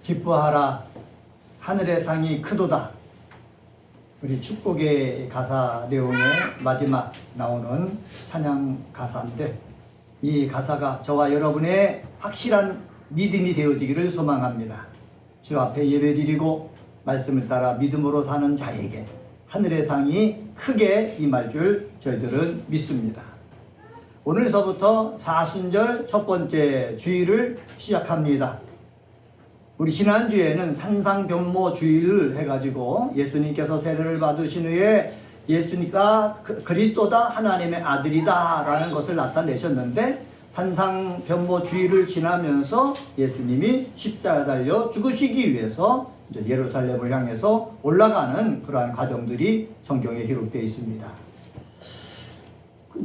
기뻐하라 하늘의 상이 크도다. 우리 축복의 가사 내용의 마지막 나오는 찬양 가사인데, 이 가사가 저와 여러분의 확실한 믿음이 되어지기를 소망합니다. 주 앞에 예배드리고 말씀을 따라 믿음으로 사는 자에게 하늘의 상이 크게 임할 줄 저희들은 믿습니다. 오늘서부터 사순절 첫 번째 주일을 시작합니다. 우리 지난주에는 산상변모 주일을 해가지고 예수님께서 세례를 받으신 후에 예수님과 그리스도다, 하나님의 아들이다 라는 것을 나타내셨는데, 산상변모 주일을 지나면서 예수님이 십자가에 달려 죽으시기 위해서 이제 예루살렘을 향해서 올라가는 그러한 과정들이 성경에 기록되어 있습니다.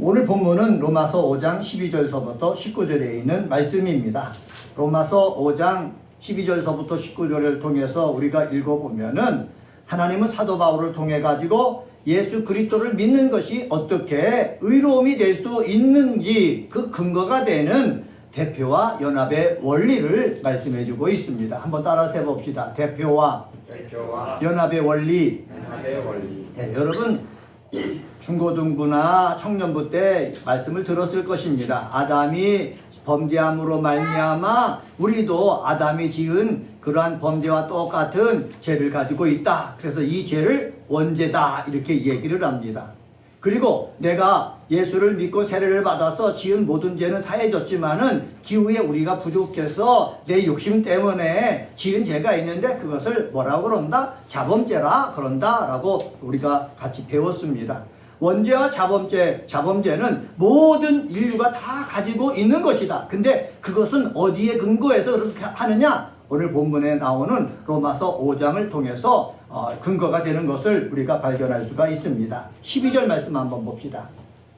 오늘 본문은 로마서 5장 12절서부터 19절에 있는 말씀입니다. 로마서 5장 12절서부터 19절을 통해서 우리가 읽어보면은, 하나님은 사도 바울을 통해 가지고 예수 그리스도를 믿는 것이 어떻게 의로움이 될 수 있는지 그 근거가 되는 대표와 연합의 원리를 말씀해 주고 있습니다. 한번 따라서 해봅시다. 대표와 연합의 원리. 네, 여러분 중고등부나 청년부 때 말씀을 들었을 것입니다. 아담이 범죄함으로 말미암아 우리도 아담이 지은 그러한 범죄와 똑같은 죄를 가지고 있다. 그래서 이 죄를 원죄다 이렇게 얘기를 합니다. 그리고 내가 예수를 믿고 세례를 받아서 지은 모든 죄는 사해졌지만은 기후에 우리가 부족해서 내 욕심 때문에 지은 죄가 있는데 그것을 뭐라고 그런다? 자범죄라 그런다 라고 우리가 같이 배웠습니다. 원죄와 자범죄는 모든 인류가 다 가지고 있는 것이다. 근데 그것은 어디에 근거해서 그렇게 하느냐? 오늘 본문에 나오는 로마서 5장을 통해서 근거가 되는 것을 우리가 발견할 수가 있습니다. 12절 말씀 한번 봅시다.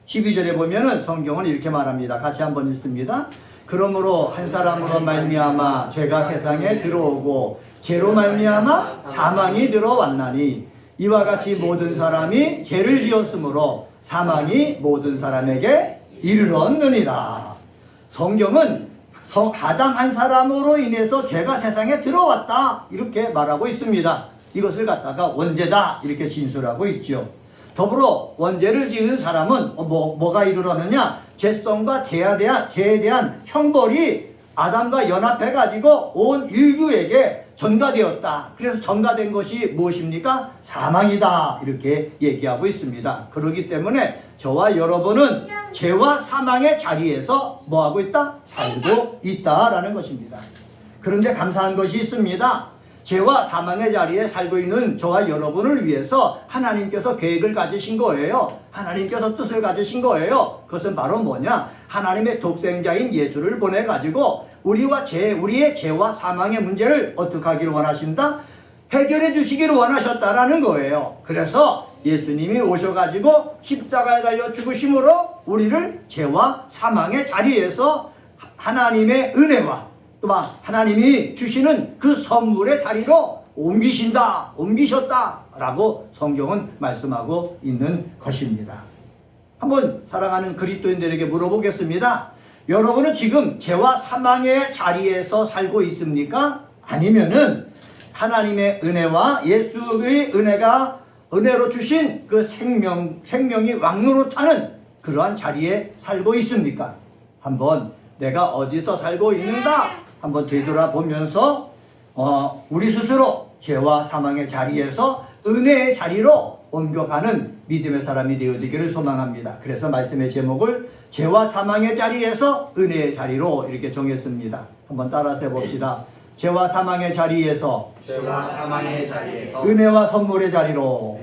12절에 보면은 성경은 이렇게 말합니다. 같이 한번 읽습니다. 그러므로 한 사람으로 말미암아 죄가 세상에 들어오고 죄로 말미암아 사망이 들어왔나니 이와 같이 모든 사람이 죄를 지었으므로 사망이 모든 사람에게 이르렀느니라. 성경은 가장 한 사람으로 인해서 죄가 세상에 들어왔다 이렇게 말하고 있습니다. 이것을 갖다가 원죄다 이렇게 진술하고 있죠. 더불어 원죄를 지은 사람은 뭐가 이르렀느냐? 죄성과 죄에 대한 형벌이 아담과 연합해 가지고 온 인류에게 전가되었다. 그래서 전가된 것이 무엇입니까? 사망이다 이렇게 얘기하고 있습니다. 그렇기 때문에 저와 여러분은 죄와 사망의 자리에서 뭐하고 있다? 살고 있다라는 것입니다. 그런데 감사한 것이 있습니다. 죄와 사망의 자리에 살고 있는 저와 여러분을 위해서 하나님께서 계획을 가지신 거예요. 하나님께서 뜻을 가지신 거예요. 그것은 바로 뭐냐? 하나님의 독생자인 예수를 보내가지고 우리의 죄와 사망의 문제를 어떻게 하기를 원하신다? 해결해 주시기를 원하셨다라는 거예요. 그래서 예수님이 오셔가지고 십자가에 달려 죽으심으로 우리를 죄와 사망의 자리에서 하나님의 은혜와 또 하나님이 주시는 그 선물의 자리로 옮기셨다라고 성경은 말씀하고 있는 것입니다. 한번 사랑하는 그리스도인들에게 물어보겠습니다. 여러분은 지금 죄와 사망의 자리에서 살고 있습니까? 아니면은 하나님의 은혜와 예수의 은혜로 주신 그 생명이 왕노릇하는 그러한 자리에 살고 있습니까? 한번 내가 어디서 살고 있는가 한번 되돌아보면서 우리 스스로 죄와 사망의 자리에서 은혜의 자리로 옮겨가는 믿음의 사람이 되어지기를 소망합니다. 그래서 말씀의 제목을 죄와 사망의 자리에서 은혜의 자리로 이렇게 정했습니다. 한번 따라서 해봅시다. 죄와 사망의 자리에서 은혜와 선물의 자리로,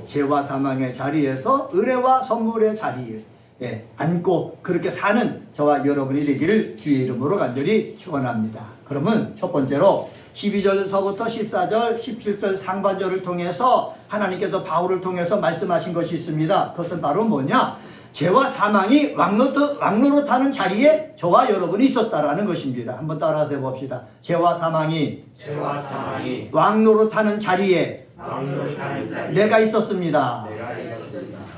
죄와 사망의 자리에서 은혜와 선물의 자리에 앉고 그렇게 사는 저와 여러분이 되기를 주의 이름으로 간절히 축원합니다. 그러면 첫 번째로 12절서부터 14절, 17절 상반절을 통해서 하나님께서 바울을 통해서 말씀하신 것이 있습니다. 그것은 바로 뭐냐? 죄와 사망이 왕노릇하는 자리에 저와 여러분이 있었다라는 것입니다. 한번 따라서 해봅시다. 죄와 사망이 왕노릇하는 자리에 내가 있었습니다.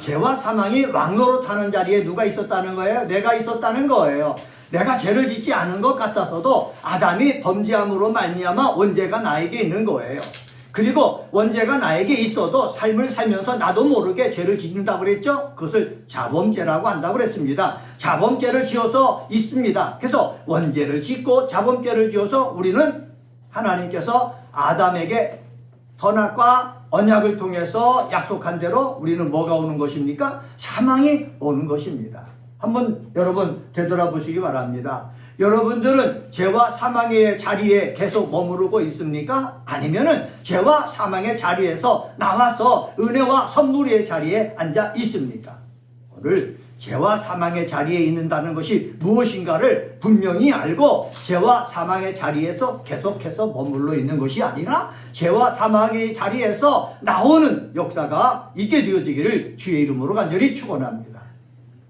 죄와 사망이 왕노릇하는 자리에 누가 있었다는 거예요? 내가 있었다는 거예요. 내가 죄를 짓지 않은 것 같아서도 아담이 범죄함으로 말미암아 원죄가 나에게 있는 거예요. 그리고 원죄가 나에게 있어도 삶을 살면서 나도 모르게 죄를 짓는다고 그랬죠? 그것을 자범죄라고 한다고 그랬습니다. 자범죄를 지어서 있습니다. 그래서 원죄를 짓고 자범죄를 지어서 우리는 하나님께서 아담에게 선악과 언약을 통해서 약속한 대로 우리는 뭐가 오는 것입니까? 사망이 오는 것입니다. 한번 여러분 되돌아보시기 바랍니다. 여러분들은 죄와 사망의 자리에 계속 머무르고 있습니까? 아니면은 죄와 사망의 자리에서 나와서 은혜와 선물의 자리에 앉아 있습니까? 오늘 죄와 사망의 자리에 있는다는 것이 무엇인가를 분명히 알고 죄와 사망의 자리에서 계속해서 머물러 있는 것이 아니라 죄와 사망의 자리에서 나오는 역사가 있게 되어지기를 주의 이름으로 간절히 축원합니다.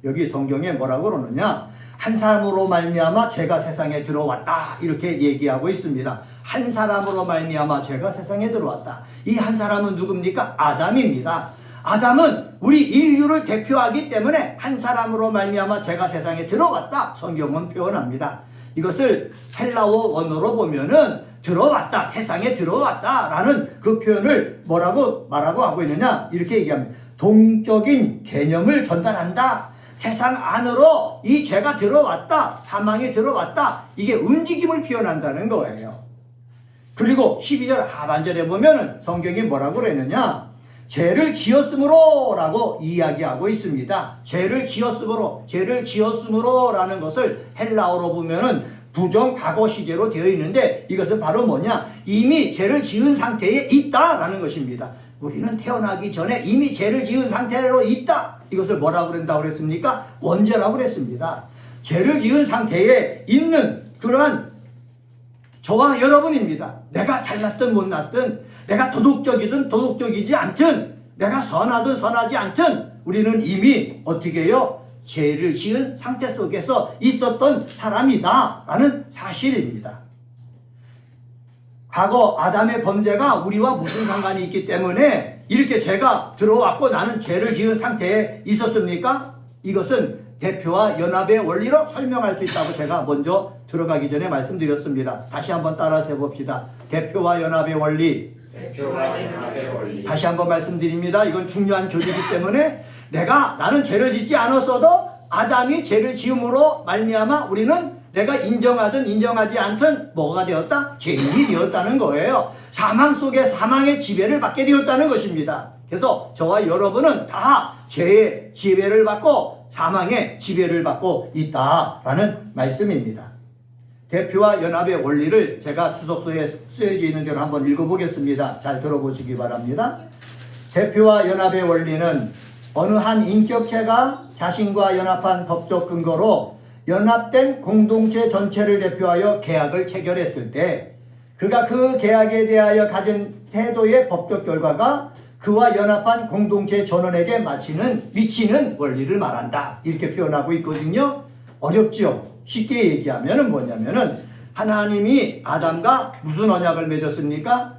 여기 성경에 뭐라고 그러느냐? 한 사람으로 말미암아 죄가 세상에 들어왔다 이렇게 얘기하고 있습니다. 한 사람으로 말미암아 죄가 세상에 들어왔다. 이 한 사람은 누굽니까? 아담입니다. 아담은 우리 인류를 대표하기 때문에 한 사람으로 말미암아 죄가 세상에 들어왔다 성경은 표현합니다. 이것을 헬라어 원어로 보면은 들어왔다, 세상에 들어왔다 라는 그 표현을 뭐라고 말하고 하고 있느냐 이렇게 얘기합니다. 동적인 개념을 전달한다. 세상 안으로 이 죄가 들어왔다, 사망이 들어왔다, 이게 움직임을 표현한다는 거예요. 그리고 12절 하반절에 보면은 성경이 뭐라고 그랬느냐? 죄를 지었으므로 라고 이야기하고 있습니다. 죄를 지었으므로 라는 것을 헬라어로 보면은 부정 과거 시제로 되어 있는데 이것은 바로 뭐냐? 이미 죄를 지은 상태에 있다라는 것입니다. 우리는 태어나기 전에 이미 죄를 지은 상태로 있다. 이것을 뭐라고 그런다고 그랬습니까? 원죄라고 그랬습니다. 죄를 지은 상태에 있는 그러한 저와 여러분입니다. 내가 잘났든 못났든, 내가 도덕적이든 도덕적이지 않든, 내가 선하든 선하지 않든 우리는 이미 어떻게 해요? 죄를 지은 상태 속에서 있었던 사람이다 라는 사실입니다. 과거 아담의 범죄가 우리와 무슨 상관이 있기 때문에 이렇게 죄가 들어왔고 나는 죄를 지은 상태에 있었습니까? 이것은 대표와 연합의 원리로 설명할 수 있다고 제가 먼저 들어가기 전에 말씀드렸습니다. 다시 한번 따라서 해봅시다. 대표와 연합의 원리. 다시 한번 말씀드립니다. 이건 중요한 교리이기 때문에 나는 죄를 짓지 않았어도 아담이 죄를 지음으로 말미암아 우리는 내가 인정하든 인정하지 않든 뭐가 되었다? 죄인이 되었다는 거예요. 사망 속에 사망의 지배를 받게 되었다는 것입니다. 그래서 저와 여러분은 다 죄의 지배를 받고 사망의 지배를 받고 있다라는 말씀입니다. 대표와 연합의 원리를 제가 주석서에 쓰여져 있는 대로 한번 읽어보겠습니다. 잘 들어보시기 바랍니다. 대표와 연합의 원리는 어느 한 인격체가 자신과 연합한 법적 근거로 연합된 공동체 전체를 대표하여 계약을 체결했을 때 그가 그 계약에 대하여 가진 태도의 법적 결과가 그와 연합한 공동체 전원에게 미치는 원리를 말한다. 이렇게 표현하고 있거든요. 어렵지요? 쉽게 얘기하면 뭐냐면은 하나님이 아담과 무슨 언약을 맺었습니까?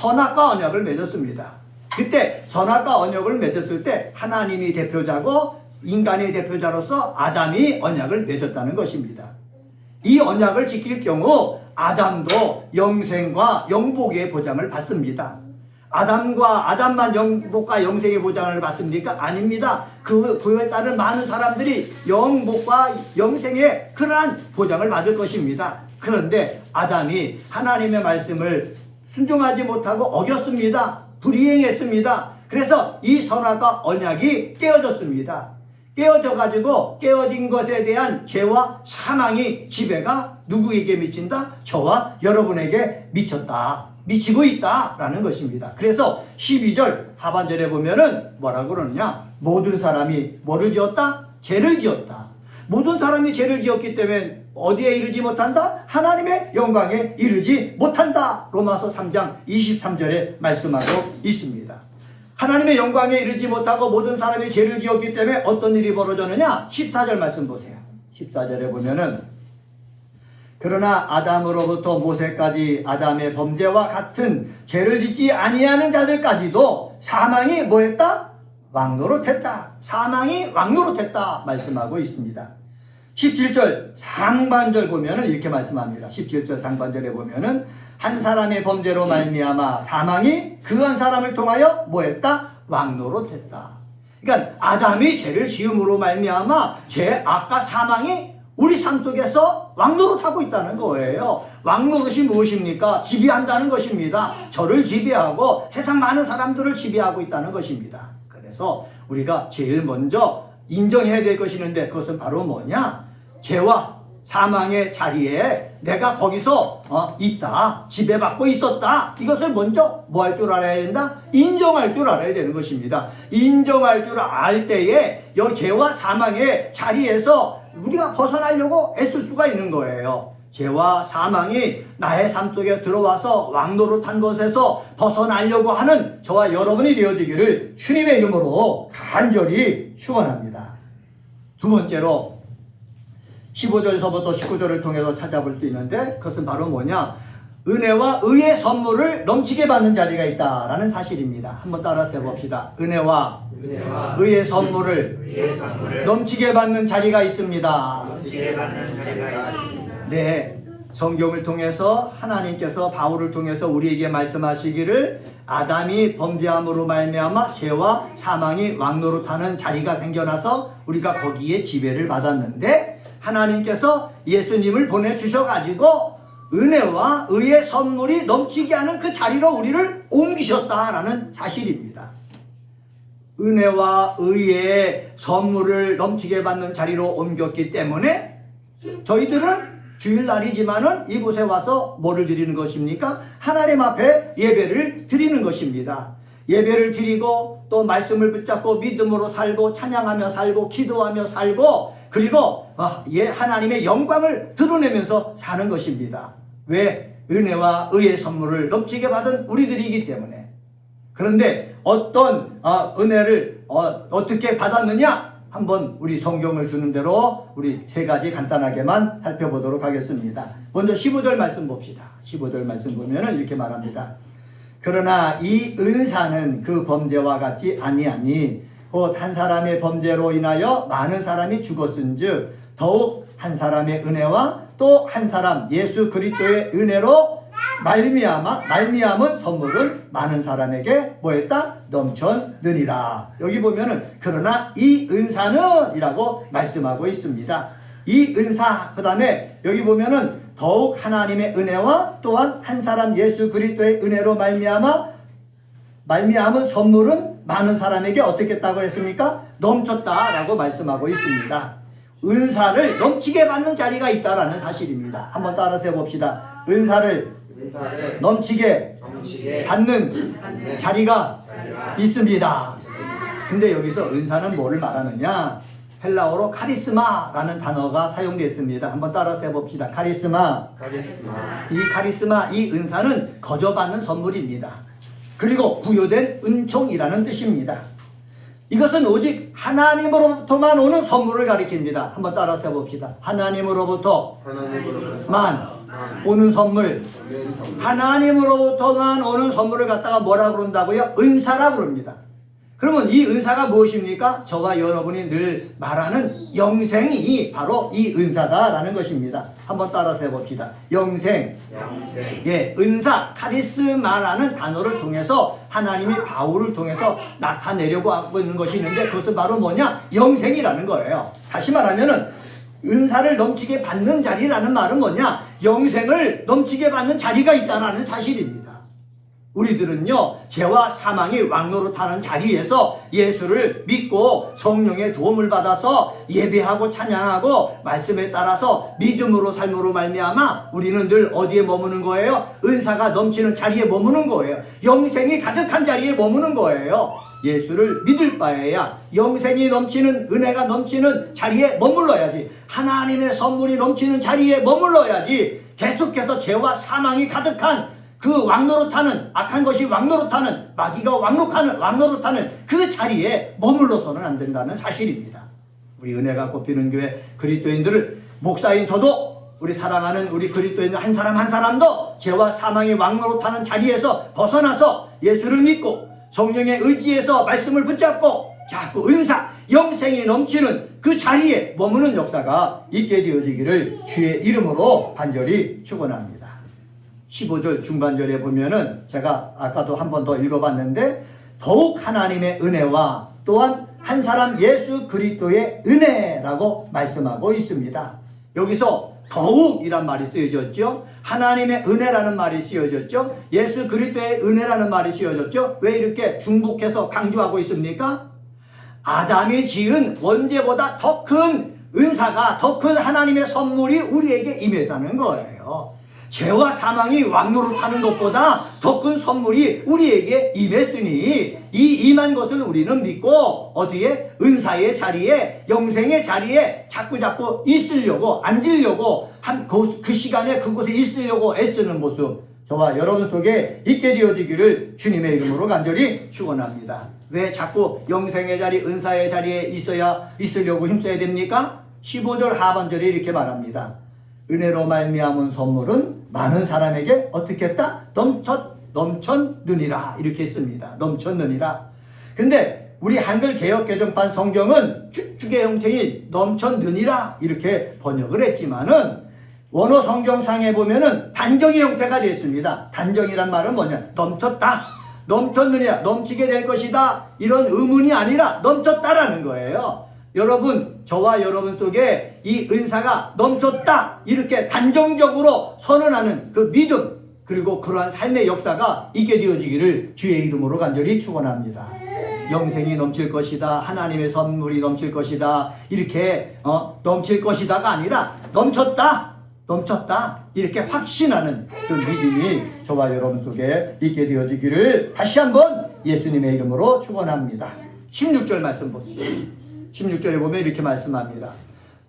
선악과 언약을 맺었습니다. 그때 선악과 언약을 맺었을 때 하나님이 대표자고 인간의 대표자로서 아담이 언약을 맺었다는 것입니다. 이 언약을 지킬 경우 아담도 영생과 영복의 보장을 받습니다. 아담만 영복과 영생의 보장을 받습니까? 아닙니다. 그에 따른 많은 사람들이 영복과 영생의 그러한 보장을 받을 것입니다. 그런데 아담이 하나님의 말씀을 순종하지 못하고 어겼습니다. 불이행했습니다. 그래서 이 선악과 언약이 깨어졌습니다. 깨어진 것에 대한 죄와 사망의 지배가 누구에게 미친다? 저와 여러분에게 미치고 있다라는 것입니다. 그래서 12절 하반절에 보면은 뭐라고 그러느냐? 모든 사람이 뭐를 지었다? 죄를 지었다. 모든 사람이 죄를 지었기 때문에 어디에 이르지 못한다? 하나님의 영광에 이르지 못한다. 로마서 3장 23절에 말씀하고 있습니다. 하나님의 영광에 이르지 못하고 모든 사람이 죄를 지었기 때문에 어떤 일이 벌어졌느냐? 14절 말씀 보세요. 14절에 보면은 그러나 아담으로부터 모세까지 아담의 범죄와 같은 죄를 짓지 아니하는 자들까지도 사망이 뭐했다? 왕노릇했다. 사망이 왕노릇했다 말씀하고 있습니다. 17절 상반절 보면은 이렇게 말씀합니다. 17절 상반절에 보면은 한 사람의 범죄로 말미암아 사망이 그 한 사람을 통하여 뭐했다? 왕노릇했다. 그러니까 아담이 죄를 지음으로 말미암아 죄악과 사망이 우리 삶 속에서 왕노릇하고 있다는 거예요. 왕노릇이 무엇입니까? 지배한다는 것입니다. 저를 지배하고 세상 많은 사람들을 지배하고 있다는 것입니다. 그래서 우리가 제일 먼저 인정해야 될 것이 있는데 그것은 바로 뭐냐? 죄와 사망의 자리에 내가 거기서 있다, 지배받고 있었다. 이것을 먼저 뭐 할 줄 알아야 된다? 인정할 줄 알아야 되는 것입니다. 인정할 줄 알 때에 이 죄와 사망의 자리에서 우리가 벗어나려고 애쓸 수가 있는 거예요. 죄와 사망이 나의 삶 속에 들어와서 왕노릇한 것에서 벗어나려고 하는 저와 여러분이 되어지기를 주님의 이름으로 간절히 축원합니다. 두 번째로 15절에서부터 19절을 통해서 찾아볼 수 있는데 그것은 바로 뭐냐? 은혜와 의의 선물을 넘치게 받는 자리가 있다라는 사실입니다. 한번 따라서 해봅시다. 은혜와 의의 선물을 넘치게 받는 자리가 있습니다. 네, 성경을 통해서 하나님께서 바울을 통해서 우리에게 말씀하시기를 아담이 범죄함으로 말미암아 죄와 사망이 왕노릇하는 자리가 생겨나서 우리가 거기에 지배를 받았는데 하나님께서 예수님을 보내주셔가지고 은혜와 의의 선물이 넘치게 하는 그 자리로 우리를 옮기셨다라는 사실입니다. 은혜와 의의 선물을 넘치게 받는 자리로 옮겼기 때문에 저희들은 주일날이지만은 이곳에 와서 뭐를 드리는 것입니까? 하나님 앞에 예배를 드리는 것입니다. 예배를 드리고 또 말씀을 붙잡고 믿음으로 살고 찬양하며 살고 기도하며 살고 그리고 하나님의 영광을 드러내면서 사는 것입니다. 왜? 은혜와 의의 선물을 넘치게 받은 우리들이기 때문에. 그런데 어떤 은혜를 어떻게 받았느냐? 한번 우리 성경을 주는 대로 우리 세 가지 간단하게만 살펴보도록 하겠습니다. 먼저 15절 말씀 봅시다. 15절 말씀 보면은 이렇게 말합니다. 그러나 이 은사는 그 범죄와 같지 아니하니 곧 한 사람의 범죄로 인하여 많은 사람이 죽었은즉 더욱 한 사람의 은혜와 또 한 사람 예수 그리스도의 은혜로 말미암은 선물은 많은 사람에게 뭐했다? 넘쳤느니라. 여기 보면은 그러나 이 은사는 이라고 말씀하고 있습니다. 이 은사 그 다음에 여기 보면은 더욱 하나님의 은혜와 또한 한 사람 예수 그리스도의 은혜로 말미암은 선물은 많은 사람에게 어떻게 했다고 했습니까? 넘쳤다라고 말씀하고 있습니다. 은사를 넘치게 받는 자리가 있다라는 사실입니다. 한번 따라서 해봅시다. 은사를 넘치게 받는 자리가 있습니다. 근데 여기서 은사는 뭐를 말하느냐? 헬라어로 카리스마라는 단어가 사용되어 한번 따라서 해봅시다. 카리스마. 이 카리스마, 이 은사는 거저받는 선물입니다. 그리고 부여된 은총이라는 뜻입니다. 이것은 오직 하나님으로부터만 오는 선물을 가리킵니다. 한번 따라서 해봅시다. 하나님으로부터만 오는 선물. 하나님으로부터만 오는 선물을 갖다가 뭐라 그런다고요? 은사라 그럽니다. 그러면 이 은사가 무엇입니까? 저와 여러분이 늘 말하는 영생이 바로 이 은사다라는 것입니다. 한번 따라서 해봅시다. 영생. 예, 은사, 카리스마라는 단어를 통해서 하나님이 바울을 통해서 나타내려고 하고 있는 것이 있는데 그것은 바로 뭐냐? 영생이라는 거예요. 다시 말하면은 은사를 넘치게 받는 자리라는 말은 뭐냐? 영생을 넘치게 받는 자리가 있다는 사실입니다. 우리들은요, 죄와 사망이 왕노릇하는 자리에서 예수를 믿고 성령의 도움을 받아서 예배하고 찬양하고 말씀에 따라서 믿음으로 삶으로 말미암아 우리는 늘 어디에 머무는 거예요? 은사가 넘치는 자리에 머무는 거예요. 영생이 가득한 자리에 머무는 거예요. 예수를 믿을 바에야 영생이 넘치는, 은혜가 넘치는 자리에 머물러야지, 하나님의 선물이 넘치는 자리에 머물러야지 계속해서 죄와 사망이 가득한 그 왕노릇하는, 악한 것이 왕노릇하는, 마귀가 왕노릇하는 그 자리에 머물러서는 안 된다는 사실입니다. 우리 은혜가 꼽히는 교회 그리스도인들을, 목사인 저도, 우리 사랑하는 우리 그리스도인 한 사람 한 사람도 죄와 사망이 왕노릇하는 자리에서 벗어나서 예수를 믿고 성령의 의지에서 말씀을 붙잡고 자꾸 은사, 영생이 넘치는 그 자리에 머무는 역사가 있게 되어지기를 주의 이름으로 간절히 축원합니다. 15절 중반절에 보면은 제가 아까도 한 번 더 읽어봤는데 더욱 하나님의 은혜와 또한 한 사람 예수 그리스도의 은혜라고 말씀하고 있습니다. 여기서 더욱이란 말이 쓰여졌죠. 하나님의 은혜라는 말이 쓰여졌죠. 예수 그리스도의 은혜라는 말이 쓰여졌죠. 왜 이렇게 중복해서 강조하고 있습니까? 아담이 지은 원죄보다 더 큰 은사가, 더 큰 하나님의 선물이 우리에게 임했다는 거예요. 죄와 사망이 왕노릇하는 것보다 더 큰 선물이 우리에게 임했으니 이 임한 것을 우리는 믿고 어디에? 은사의 자리에, 영생의 자리에 자꾸 있으려고, 앉으려고 그 시간에 그곳에 있으려고 애쓰는 모습, 저와 여러분 속에 있게 되어지기를 주님의 이름으로 간절히 축원합니다. 왜 자꾸 영생의 자리, 은사의 자리에 있으려고 힘써야 됩니까? 15절 하반절에 이렇게 말합니다. 은혜로 말미암은 선물은 많은 사람에게 어떻게 했다? 넘쳤느니라 이렇게 했습니다. 넘쳤느니라. 근데 우리 한글 개역 개정판 성경은 축축의 형태인 넘쳤느니라 이렇게 번역을 했지만은 원어 성경상에 보면은 단정의 형태가 되어 있습니다. 단정이란 말은 뭐냐? 넘쳤다, 넘쳤느니라, 넘치게 될 것이다, 이런 의문이 아니라 넘쳤다라는 거예요. 여러분, 저와 여러분 속에 이 은사가 넘쳤다 이렇게 단정적으로 선언하는 그 믿음, 그리고 그러한 삶의 역사가 있게 되어지기를 주의 이름으로 간절히 축원합니다. 영생이 넘칠 것이다, 하나님의 선물이 넘칠 것이다, 이렇게 넘칠 것이다가 아니라 넘쳤다 이렇게 확신하는 그 믿음이 저와 여러분 속에 있게 되어지기를 다시 한번 예수님의 이름으로 축원합니다. 16절 말씀 보시죠. 16절에 보면 이렇게 말씀합니다.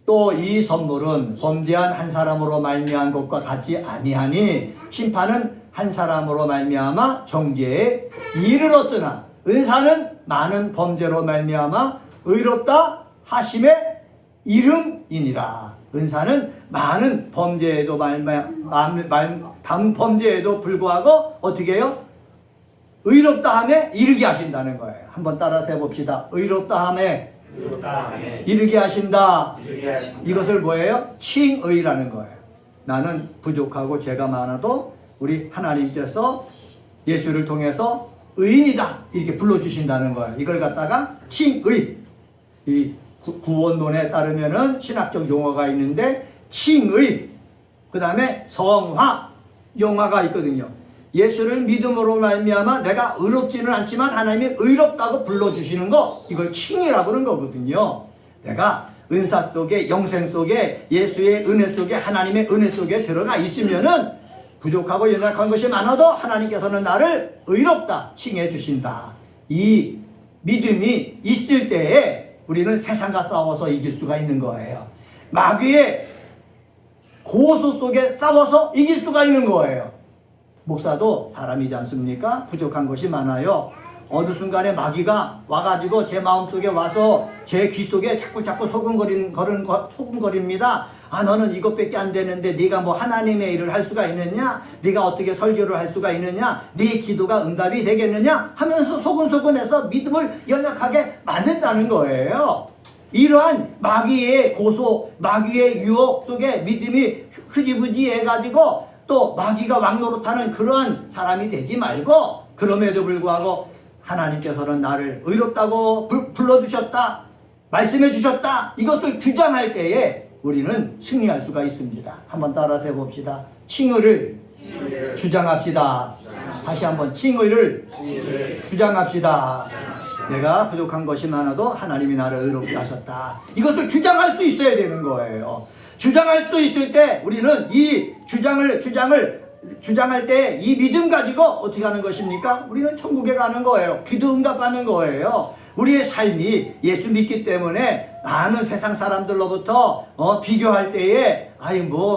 또 이 선물은 범죄한 한 사람으로 말미암은 것과 같지 아니하니 심판은 한 사람으로 말미암아 정죄에 이르렀으나 은사는 많은 범죄로 말미암아 의롭다 하심의 이름이니라. 은사는 많은 범죄에도 범죄에도 불구하고 어떻게 해요? 의롭다 함에 이르게 하신다는 거예요. 한번 따라서 해봅시다. 의롭다 함에 이르게 하신다. 이것을 뭐예요? 칭의라는 거예요. 나는 부족하고 죄가 많아도 우리 하나님께서 예수를 통해서 의인이다 이렇게 불러주신다는 거예요. 이걸 갖다가 칭의, 이 구원론에 따르면은 신학적 용어가 있는데 칭의, 그 다음에 성화, 영화가 있거든요. 예수를 믿음으로 말미암아 내가 의롭지는 않지만 하나님이 의롭다고 불러주시는 거, 이걸 칭이라고 그러는 거거든요. 내가 은사 속에, 영생 속에, 예수의 은혜 속에, 하나님의 은혜 속에 들어가 있으면은 부족하고 연약한 것이 많아도 하나님께서는 나를 의롭다 칭해 주신다. 이 믿음이 있을 때에 우리는 세상과 싸워서 이길 수가 있는 거예요. 마귀의 고소 속에 싸워서 이길 수가 있는 거예요. 목사도 사람이지 않습니까? 부족한 것이 많아요. 어느 순간에 마귀가 와가지고 제 마음속에 와서 제 귀 속에 자꾸 소금거립니다. 아, 너는 이것밖에 안 되는데 네가 뭐 하나님의 일을 할 수가 있느냐? 네가 어떻게 설교를 할 수가 있느냐? 네 기도가 응답이 되겠느냐? 하면서 소근소근해서 믿음을 연약하게 만든다는 거예요. 이러한 마귀의 고소, 마귀의 유혹 속에 믿음이 흐지부지 해가지고 또 마귀가 왕노릇하는 그러한 사람이 되지 말고, 그럼에도 불구하고 하나님께서는 나를 의롭다고 불러주셨다, 말씀해 주셨다, 이것을 주장할 때에 우리는 승리할 수가 있습니다. 한번 따라서 해봅시다. 칭의를 주장합시다. 다시 한번 칭의를 주장합시다. 내가 부족한 것이 많아도 하나님이 나를 의롭게 하셨다. 이것을 주장할 수 있어야 되는 거예요. 주장할 수 있을 때 우리는 이 주장할 때 이 믿음 가지고 어떻게 하는 것입니까? 우리는 천국에 가는 거예요. 기도 응답하는 거예요. 우리의 삶이 예수 믿기 때문에 많은 세상 사람들로부터 비교할 때에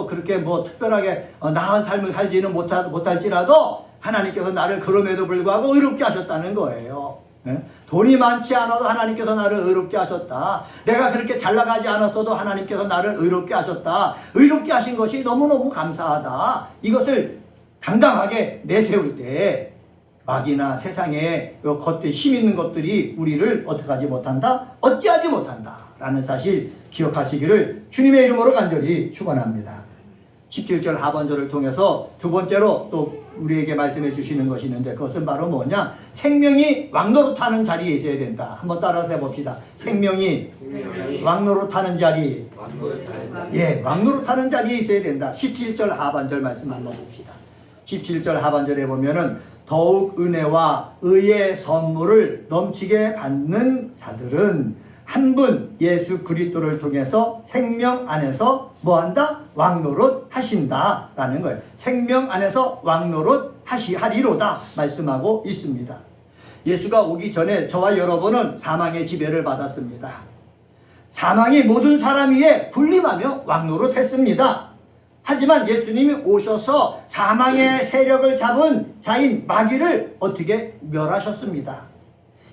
그렇게 특별하게 나은 삶을 살지는 못할지라도 하나님께서 나를 그럼에도 불구하고 의롭게 하셨다는 거예요. 돈이 많지 않아도 하나님께서 나를 의롭게 하셨다. 내가 그렇게 잘 나가지 않았어도 하나님께서 나를 의롭게 하셨다. 의롭게 하신 것이 너무너무 감사하다. 이것을 당당하게 내세울 때 마귀나 세상에 겉에 힘 있는 것들이 우리를 어떻게 하지 못한다? 어찌하지 못한다 라는 사실 기억하시기를 주님의 이름으로 간절히 축원합니다. 17절 하반절을 통해서 두 번째로 또 우리에게 말씀해 주시는 것이 있는데 그것은 바로 뭐냐? 생명이 왕노릇하는 자리에 있어야 된다. 한번 따라서 해봅시다. 생명이 왕노릇하는 자리. 예, 왕노릇하는 자리에 있어야 된다. 17절 하반절 말씀 한번 봅시다. 17절 하반절에 보면은 더욱 은혜와 의의 선물을 넘치게 받는 자들은 한 분 예수 그리스도를 통해서 생명 안에서 뭐한다? 왕노릇 하신다 라는 거예요. 생명 안에서 왕노릇 하리로다 말씀하고 있습니다. 예수가 오기 전에 저와 여러분은 사망의 지배를 받았습니다. 사망이 모든 사람 위에 군림하며 왕노릇 했습니다. 하지만 예수님이 오셔서 사망의 세력을 잡은 자인 마귀를 어떻게 멸하셨습니다.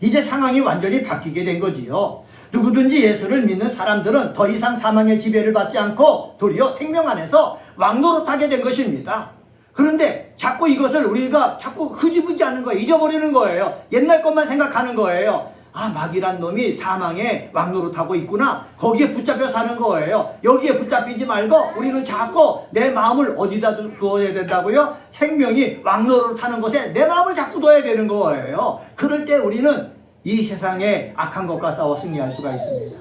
이제 상황이 완전히 바뀌게 된 거지요. 누구든지 예수를 믿는 사람들은 더 이상 사망의 지배를 받지 않고 도리어 생명 안에서 왕노릇하게 된 것입니다. 그런데 자꾸 이것을 우리가 자꾸 흐지부지 하는 거예요. 잊어버리는 거예요. 옛날 것만 생각하는 거예요. 아, 마귀란 놈이 사망에 왕노릇하고 있구나. 거기에 붙잡혀 사는 거예요. 여기에 붙잡히지 말고 우리는 자꾸 내 마음을 어디다 두어야 된다고요? 생명이 왕노릇하는 곳에 내 마음을 자꾸 둬야 되는 거예요. 그럴 때 우리는 이 세상의 악한 것과 싸워 승리할 수가 있습니다.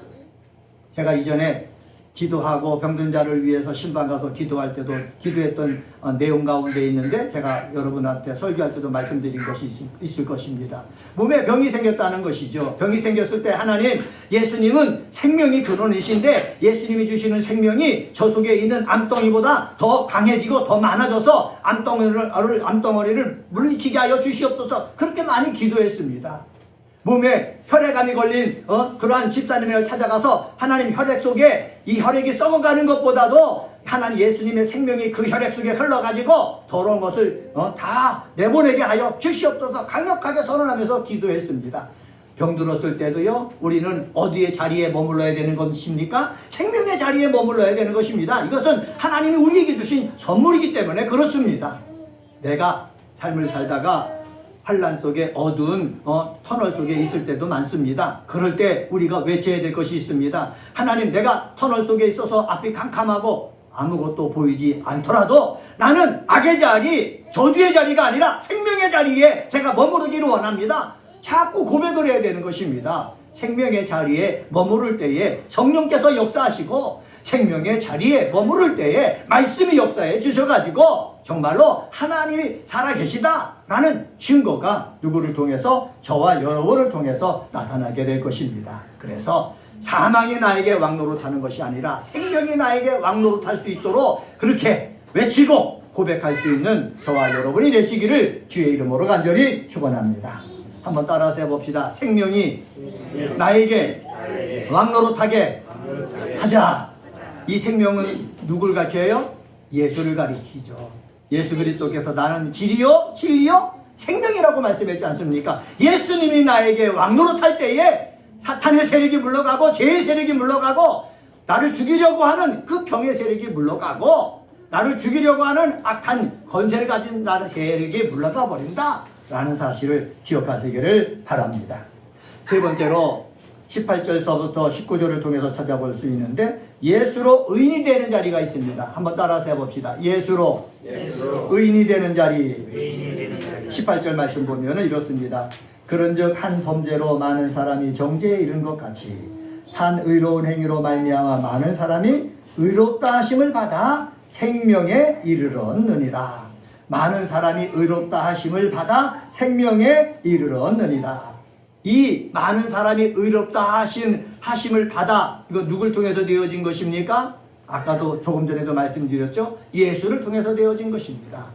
제가 이전에 기도하고 병든 자를 위해서 신방 가서 기도할 때도 기도했던 내용 가운데 있는데 제가 여러분한테 설교할 때도 말씀드린 것이 있을 것입니다. 몸에 병이 생겼다는 것이죠. 병이 생겼을 때 하나님, 예수님은 생명이 근원이신데 예수님이 주시는 생명이 저 속에 있는 암덩이보다 더 강해지고 더 많아져서 암덩어리를 물리치게 하여 주시옵소서. 그렇게 많이 기도했습니다. 몸에 혈액암이 걸린 그러한 집사님을 찾아가서 하나님, 혈액 속에 이 혈액이 썩어가는 것보다도 하나님 예수님의 생명이 그 혈액 속에 흘러가지고 더러운 것을 다 내보내게 하여 주시옵소서 강력하게 선언하면서 기도했습니다. 병들었을 때도요, 우리는 어디의 자리에 머물러야 되는 것입니까? 생명의 자리에 머물러야 되는 것입니다. 이것은 하나님이 우리에게 주신 선물이기 때문에 그렇습니다. 내가 삶을 살다가 환란 속에 어두운 터널 속에 있을 때도 많습니다. 그럴 때 우리가 외쳐야 될 것이 있습니다. 하나님, 내가 터널 속에 있어서 앞이 캄캄하고 아무것도 보이지 않더라도 나는 악의 자리, 저주의 자리가 아니라 생명의 자리에 제가 머무르기를 원합니다. 자꾸 고백을 해야 되는 것입니다. 생명의 자리에 머무를 때에 성령께서 역사하시고 생명의 자리에 머무를 때에 말씀이 역사해 주셔가지고 정말로 하나님이 살아계시다 라는 증거가 누구를 통해서? 저와 여러분을 통해서 나타나게 될 것입니다. 그래서 사망이 나에게 왕노릇하는 것이 아니라 생명이 나에게 왕노릇할 수 있도록 그렇게 외치고 고백할 수 있는 저와 여러분이 되시기를 주의 이름으로 간절히 축원합니다. 한번 따라서 해봅시다. 생명이 나에게 왕노릇하게 하자. 이 생명은 누굴 가르쳐요? 예수를 가리키죠. 예수 그리스도께서 나는 길이요 진리요 생명이라고 말씀했지 않습니까? 예수님이 나에게 왕노릇할 때에 사탄의 세력이 물러가고 죄의 세력이 물러가고 나를 죽이려고 하는 그 병의 세력이 물러가고 나를 죽이려고 하는 악한 권세를 가진 나의 세력이 물러가 버린다 라는 사실을 기억하시기를 바랍니다. 세 번째로 18절서부터 19절을 통해서 찾아볼 수 있는데 예수로 의인이 되는 자리가 있습니다. 한번 따라서 해봅시다. 예수로 의인이 되는 자리. 18절 말씀 보면 이렇습니다. 그런즉 한 범죄로 많은 사람이 정죄에 이른 것 같이 한 의로운 행위로 말미암아 많은 사람이 의롭다 하심을 받아 생명에 이르렀느니라. 많은 사람이 의롭다 하심을 받아 생명에 이르렀느니라. 이 많은 사람이 의롭다 하심을 받아 이거 누굴 통해서 되어진 것입니까? 아까도 조금 전에도 말씀드렸죠. 예수를 통해서 되어진 것입니다.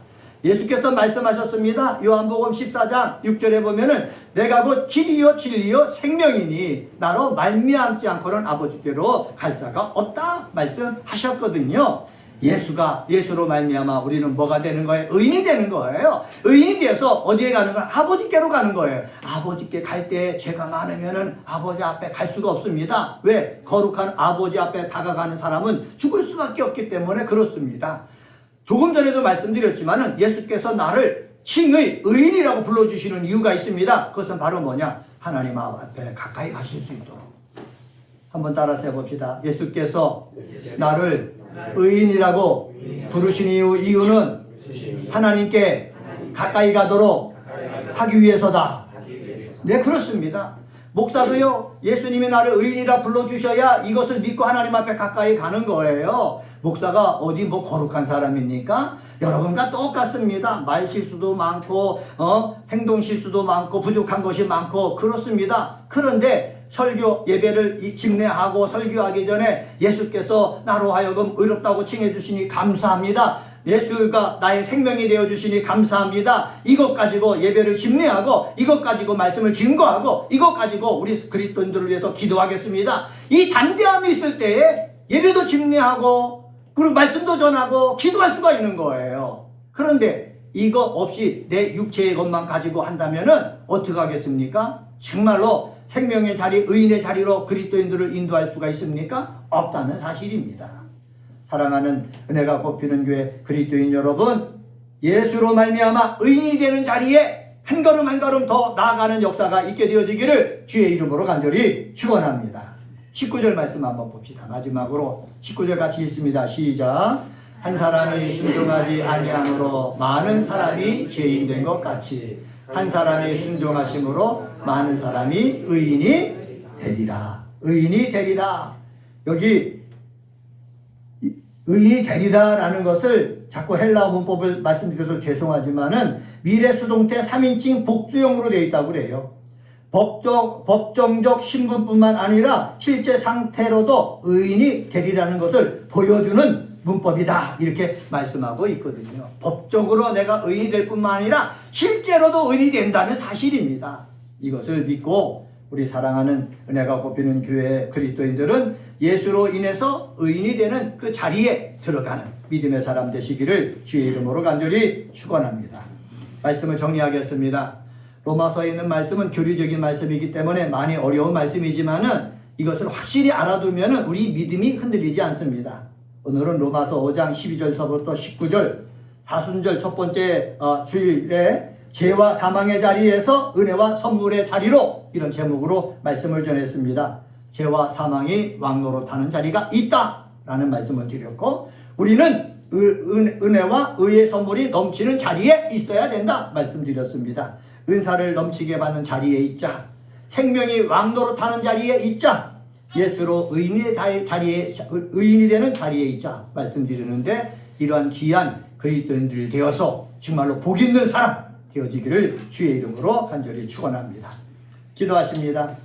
예수께서 말씀하셨습니다. 요한복음 14장 6절에 보면은 내가 곧 길이요 진리요 생명이니 나로 말미암지 않고는 아버지께로 갈 자가 없다 말씀하셨거든요. 예수로 말미암아 우리는 뭐가 되는 거예요? 의인이 되는 거예요. 의인이 돼서 어디에 가는 거예요? 아버지께로 가는 거예요. 아버지께 갈 때 죄가 많으면은 아버지 앞에 갈 수가 없습니다. 왜? 거룩한 아버지 앞에 다가가는 사람은 죽을 수밖에 없기 때문에 그렇습니다. 조금 전에도 말씀드렸지만은 예수께서 나를 칭의 의인이라고 불러주시는 이유가 있습니다. 그것은 바로 뭐냐? 하나님 앞에 가까이 가실 수 있도록. 한번 따라서 해봅시다. 예수께서 나를 의인이라고 부르신 이유는 하나님께 가까이 가도록 하기 위해서다. 네, 그렇습니다. 목사도요, 예수님이 나를 의인이라 불러주셔야 이것을 믿고 하나님 앞에 가까이 가는 거예요. 목사가 어디 뭐 거룩한 사람입니까? 여러분과 똑같습니다. 말 실수도 많고, 행동 실수도 많고, 부족한 것이 많고, 그렇습니다. 그런데 설교 예배를 집례하고 설교하기 전에 예수께서 나로 하여금 의롭다고 칭해 주시니 감사합니다. 예수가 나의 생명이 되어 주시니 감사합니다. 이것 가지고 예배를 집례하고 이것 가지고 말씀을 증거하고 이것 가지고 우리 그리스도인들을 위해서 기도하겠습니다. 이 담대함이 있을 때에 예배도 집례하고 그리고 말씀도 전하고 기도할 수가 있는 거예요. 그런데 이거 없이 내 육체의 것만 가지고 한다면은 어떻게 하겠습니까? 정말로 생명의 자리, 의인의 자리로 그리스도인들을 인도할 수가 있습니까? 없다는 사실입니다. 사랑하는 은혜가 곱히는 교회 그리스도인 여러분, 예수로 말미암아 의인이 되는 자리에 한 걸음 한 걸음 더 나아가는 역사가 있게 되어지기를 주의 이름으로 간절히 축원합니다. 19절 말씀 한번 봅시다. 마지막으로 19절 같이 읽습니다. 시작. 한 사람이 순종하지 아니함으로 많은 사람이 죄인 된 것 같이 한 사람이 순종하심으로 많은 사람이 의인이 되리라. 의인이 되리라. 여기 의인이 되리라라는 것을 자꾸 헬라어 문법을 말씀드려서 죄송하지만은 미래 수동태 3인칭 복수형으로 되어 있다고 그래요. 법정적 신분뿐만 아니라 실제 상태로도 의인이 되리라는 것을 보여주는 문법이다. 이렇게 말씀하고 있거든요. 법적으로 내가 의인이 될 뿐만 아니라 실제로도 의인이 된다는 사실입니다. 이것을 믿고 우리 사랑하는 은혜가 곱히는 교회 그리스도인들은 예수로 인해서 의인이 되는 그 자리에 들어가는 믿음의 사람 되시기를 주의 이름으로 간절히 축원합니다. 말씀을 정리하겠습니다. 로마서에 있는 말씀은 교리적인 말씀이기 때문에 많이 어려운 말씀이지만은 이것을 확실히 알아두면은 우리 믿음이 흔들리지 않습니다. 오늘은 로마서 5장 12절서부터 19절 사순절 첫 번째 주일에 죄와 사망의 자리에서 은혜와 선물의 자리로 이런 제목으로 말씀을 전했습니다. 죄와 사망이 왕노릇하는 자리가 있다라는 말씀을 드렸고 우리는 은혜와 의의 선물이 넘치는 자리에 있어야 된다 말씀드렸습니다. 은사를 넘치게 받는 자리에 있자, 생명이 왕노릇하는 자리에 있자, 예수로 의인이 되는 자리에 있자 말씀드리는데 이러한 귀한 그리스도인들 되어서 정말로 복 있는 사람 되어지기를 주의 이름으로 간절히 축원합니다. 기도하십니다.